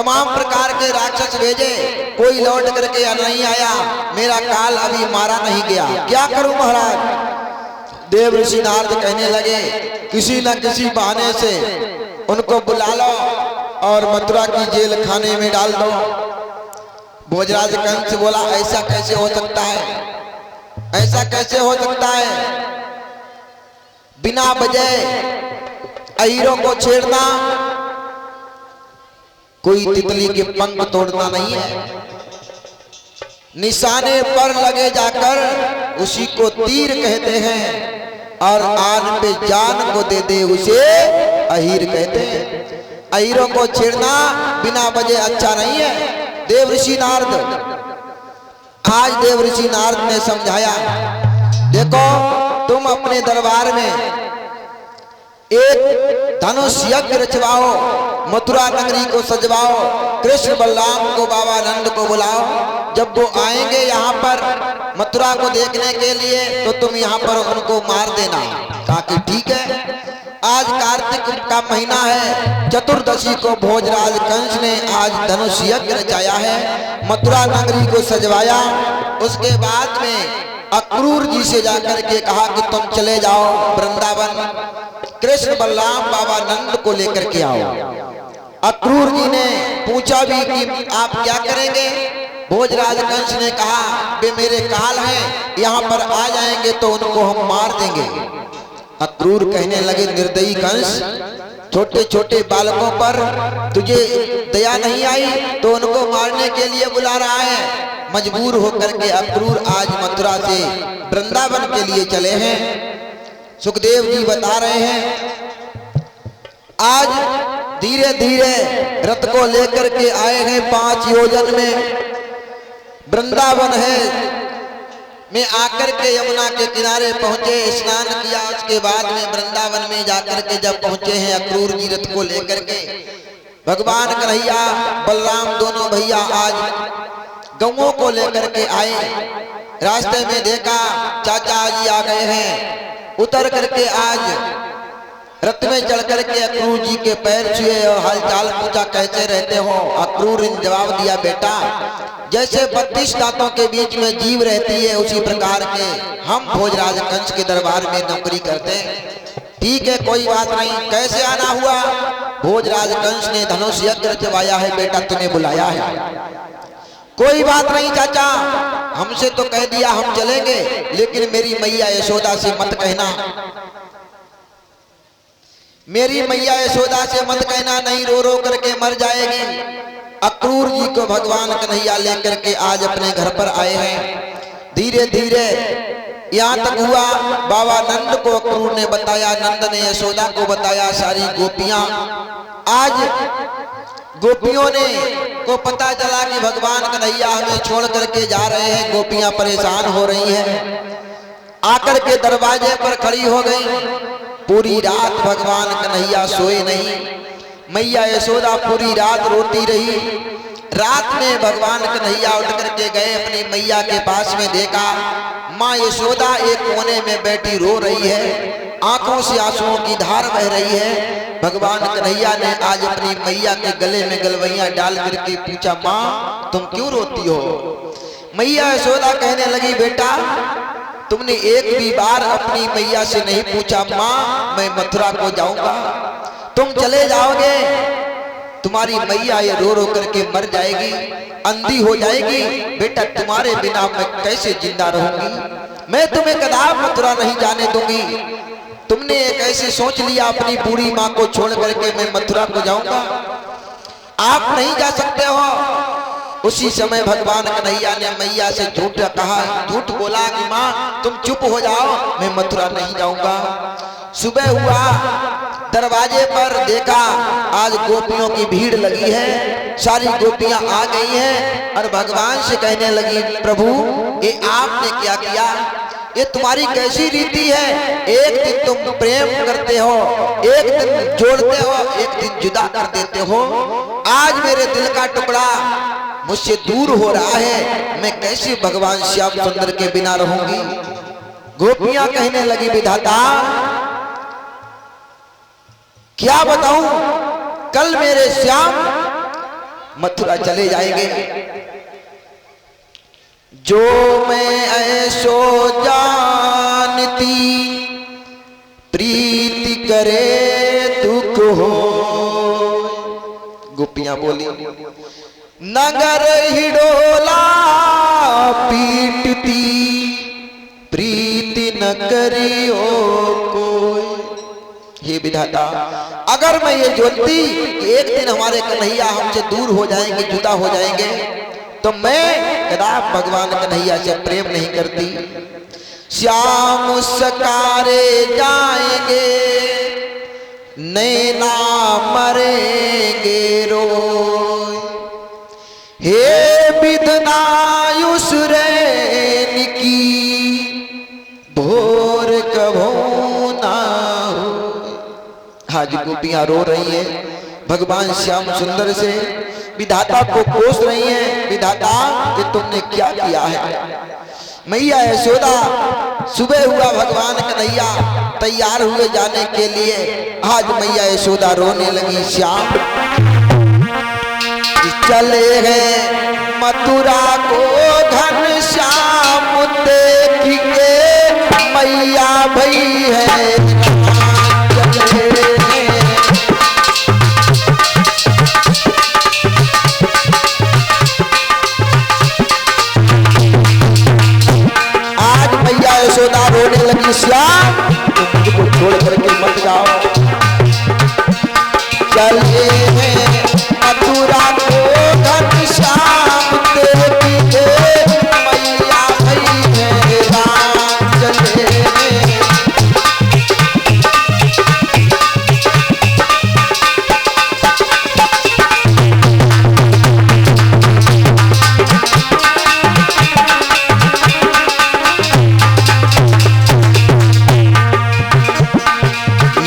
तमाम प्रकार के राक्षस भेजे, कोई लौट करके नहीं आया। मेरा काल अभी मारा नहीं गया, क्या करूं महाराज। देव ऋषि नारद कहने लगे किसी न किसी बहाने से उनको बुला लो और मथुरा की जेल खाने में डाल दो। भोजराज कंस बोला ऐसा कैसे हो सकता है, ऐसा कैसे हो सकता है। बिना वजह अहीरों को छेड़ना कोई तितली के पंख तोड़ना नहीं है। निशाने पर लगे जाकर उसी को तीर कहते हैं, और आन पे जान को दे दे उसे अहीर कहते हैं। अहीरों को छेड़ना बिना वजह अच्छा नहीं है। देव ऋषि नारद, आज देव ऋषि नारद ने समझाया, देखो तुम अपने दरबार में एक धनुष यज्ञ रचवाओ, मथुरा नगरी को सजवाओ, कृष्ण बलराम को, बाबा नंद को बुलाओ। जब वो आएंगे यहाँ पर मथुरा को देखने के लिए तो तुम यहाँ पर उनको मार देना। कहा कि ठीक है। आज कार्तिक का महीना है, चतुर्दशी को भोजराज कंस ने आज धनुष यज्ञ रचाया है, मथुरा नगरी को सजवाया। उसके बाद में अक्रूर जी से जाकर के कहा कि तुम चले जाओ वृंदावन, कृष्ण बलराम बाबा नंद को लेकर के आओ। अक्रूर जी ने पूछा भी कि आप क्या करेंगे। भोजराज कंस ने कहा वे मेरे काल हैं, यहाँ पर आ जाएंगे तो उनको हम मार देंगे। अक्रूर कहने लगे निर्दयी कंस, छोटे छोटे बालकों पर तुझे दया नहीं आई तो उनको मारने के लिए बुला रहा है। मजबूर होकर के अक्रूर आज मथुरा से वृंदावन के लिए चले हैं। सुखदेव जी बता रहे हैं आज धीरे धीरे रथ को लेकर के आए हैं 5 योजन में। वृंदावन है में आकर के यमुना के किनारे पहुंचे, स्नान किया। उसके बाद में वृंदावन में जाकर के जब पहुंचे हैं अक्रूर जी रथ को लेकर के, भगवान कन्हैया बलराम दोनों भैया आज गौओं को लेकर के आए। रास्ते में देखा चाचा जी आ गए हैं, उतर करके आज रथ में चढ़ करके अक्रूर जी के पैर छुए और हालचाल पूछा कैसे रहते हो। अक्रूर ने जवाब दिया बेटा जैसे 32 दांतों के बीच में जीव रहती है उसी प्रकार के हम भोजराज कंस के दरबार में नौकरी करते हैं। ठीक है कोई बात नहीं, कैसे आना हुआ। भोजराज कंस ने धनुष यज्ञ रचवाया है बेटा, तुम्हें बुलाया है। कोई बात नहीं चाचा, हमसे तो कह दिया हम चलेंगे, लेकिन मेरी मैया यशोदा से मत कहना, मेरी मैया यशोदा से मत कहना, नहीं रो रो करके मर जाएगी। अक्रूर जी को भगवान कन्हैया लेकर के आज अपने घर पर आए हैं। धीरे धीरे यहाँ तक हुआ बाबा नंद को अक्रूर ने बताया, नंद ने यशोदा को बताया, सारी गोपियां आज गोपियों ने को पता चला कि भगवान कन्हैया हमें छोड़ करके जा रहे हैं। गोपियां परेशान हो रही हैं, आकर के दरवाजे पर खड़ी हो गई। पूरी रात भगवान कन्हैया सोए नहीं, मैया यशोदा पूरी रात रोती रही। रात में भगवान कन्हैया उठ करके गए अपनी मैया के पास में, देखा माँ यशोदा एक कोने में बैठी रो रही है, आंखों से आंसुओं की धार बह रही है। भगवान कन्हैया ने आज अपनी मैया के गले में गलवैयां डाल करके पूछा माँ तुम क्यों रोती हो। मैया यशोदा कहने लगी बेटा तुमने एक भी बार अपनी मैया से नहीं पूछा माँ मैं मथुरा को जाऊंगा, तुम चले जाओगे तुम्हारी मैया ये रो रो करके मर जाएगी, अंधी हो जाएगी, बेटा तुम्हारे बिना मैं कैसे जिंदा रहूंगी, मैं तुम्हें कदाप मथुरा नहीं जाने दूंगी। तुमने एक ऐसे सोच लिया अपनी बूढ़ी माँ को छोड़ करके मैं मथुरा को जाऊंगा, आप नहीं जा सकते हो। उसी समय भगवान कन्हैया ने मैया से झूठ कहा, झूठ बोला कि माँ तुम चुप हो जाओ मैं मथुरा नहीं जाऊंगा। सुबह हुआ, दरवाजे पर देखा आज गोपियों की भीड़ लगी है, सारी गोपियां आ गई हैं और भगवान से कहने लगी प्रभु ये आपने क्या किया, ये तुम्हारी कैसी रीति है, एक दिन तुम प्रेम करते हो, एक दिन जोड़ते हो, एक दिन जुदा कर देते हो। आज मेरे दिल का टुकड़ा मुझसे दूर हो रहा है, मैं कैसे भगवान श्याम सुंदर के बिना रहूंगी। गोपियां कहने लगी विधाता क्या बताऊं, कल मेरे श्याम मथुरा चले जाएंगे। जो मैं ऐसो जानती प्रीति करे दुख हो। गोपियां बोली नगर हिडोला पीटती प्रीति न करियो कोई। हे विधाता, अगर मैं ये जोतती कि एक दिन हमारे कन्हैया हमसे दूर हो जाएंगे, जुदा हो जाएंगे, तो मैं कदापि भगवान कन्हैया से प्रेम नहीं करती। श्याम सकारे जाएंगे नैना मरेंगे रोय। हे विधनायुष रैन की भोर कभो ना हो। आज गोपियां रो रही हैं, भगवान श्याम सुंदर से विधाता को कोस रही हैं। विधाता, कि तुमने क्या किया है? मैया यशोदा, सुबह हुआ भगवान कन्हैया तैयार हुए जाने के लिए। आज मैया यशोदा रोने लगी। श्याम चले गए मथुरा को घन श्याम देख के मैया भई है। आज मैया यशोदा रोने लगी। श्याम, तुम मुझको छोड़ करके मत जाओ। चले हैं मथुरा को घन श्याम देख के मैया भई है राम। चले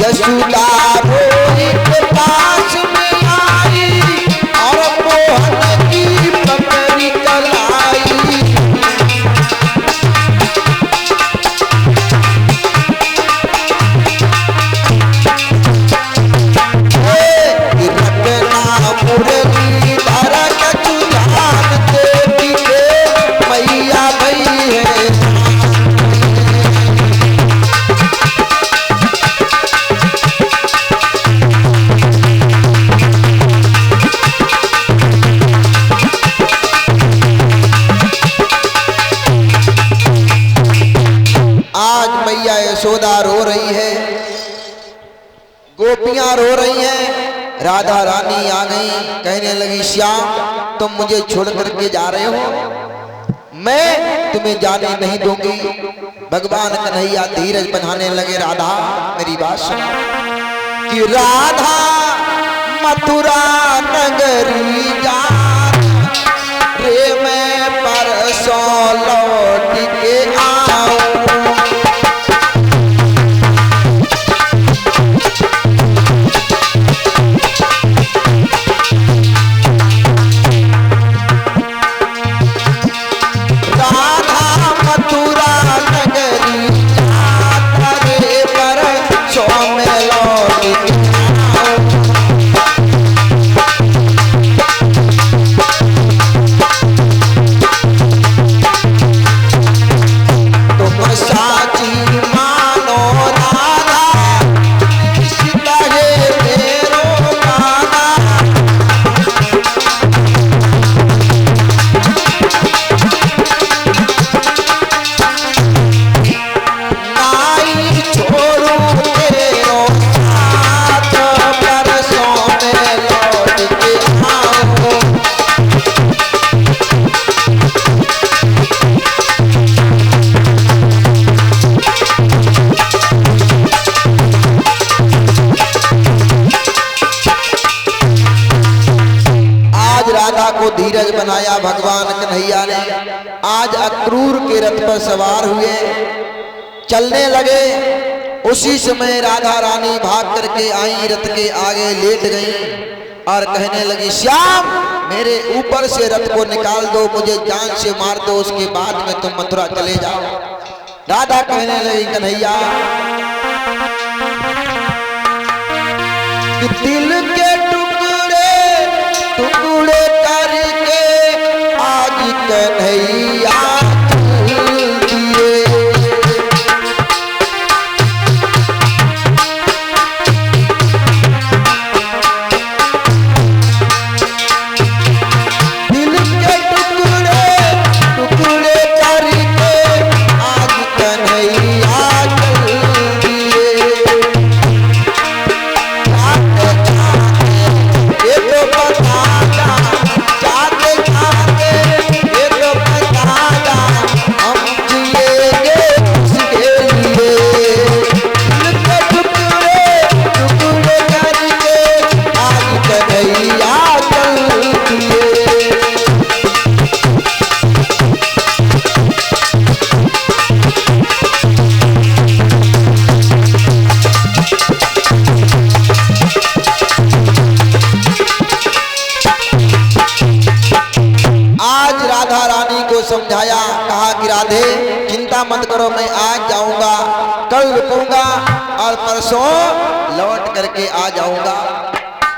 यशोदा रोई के पास में आई और मोहन की पकड़ी कलाई। रखना मुरली धरक चुलान देवी के मैया भई है। आज मैया यशोदा रो रही है, गोपियां रो रही हैं। राधा रानी आ गई, कहने लगी श्याम, तुम मुझे छोड़ करके जा रहे हो, मैं तुम्हें जाने नहीं दूंगी। भगवान कन्हैया धीरज बनाने लगे। राधा, मेरी बात सुनो कि राधा मथुरा नगरी जा रे, मैं परसों लौट के आऊं। को धीरज बनाया भगवान कन्हैया ने। आज अक्रूर के रथ पर सवार हुए, चलने लगे। उसी समय राधा रानी भाग करके आई, रथ के आगे लेट गई और कहने लगी श्याम, मेरे ऊपर से रथ को निकाल दो, मुझे जान से मार दो, उसके बाद में तुम मथुरा चले जाओ। राधा कहने लगी कन्हैया, दिल के टुकड़े टुकड़े राधा रानी को समझाया, कहा कि राधे चिंता मत करो, मैं आज जाऊंगा, कल रुकूंगा और परसों लौट करके आ जाऊंगा।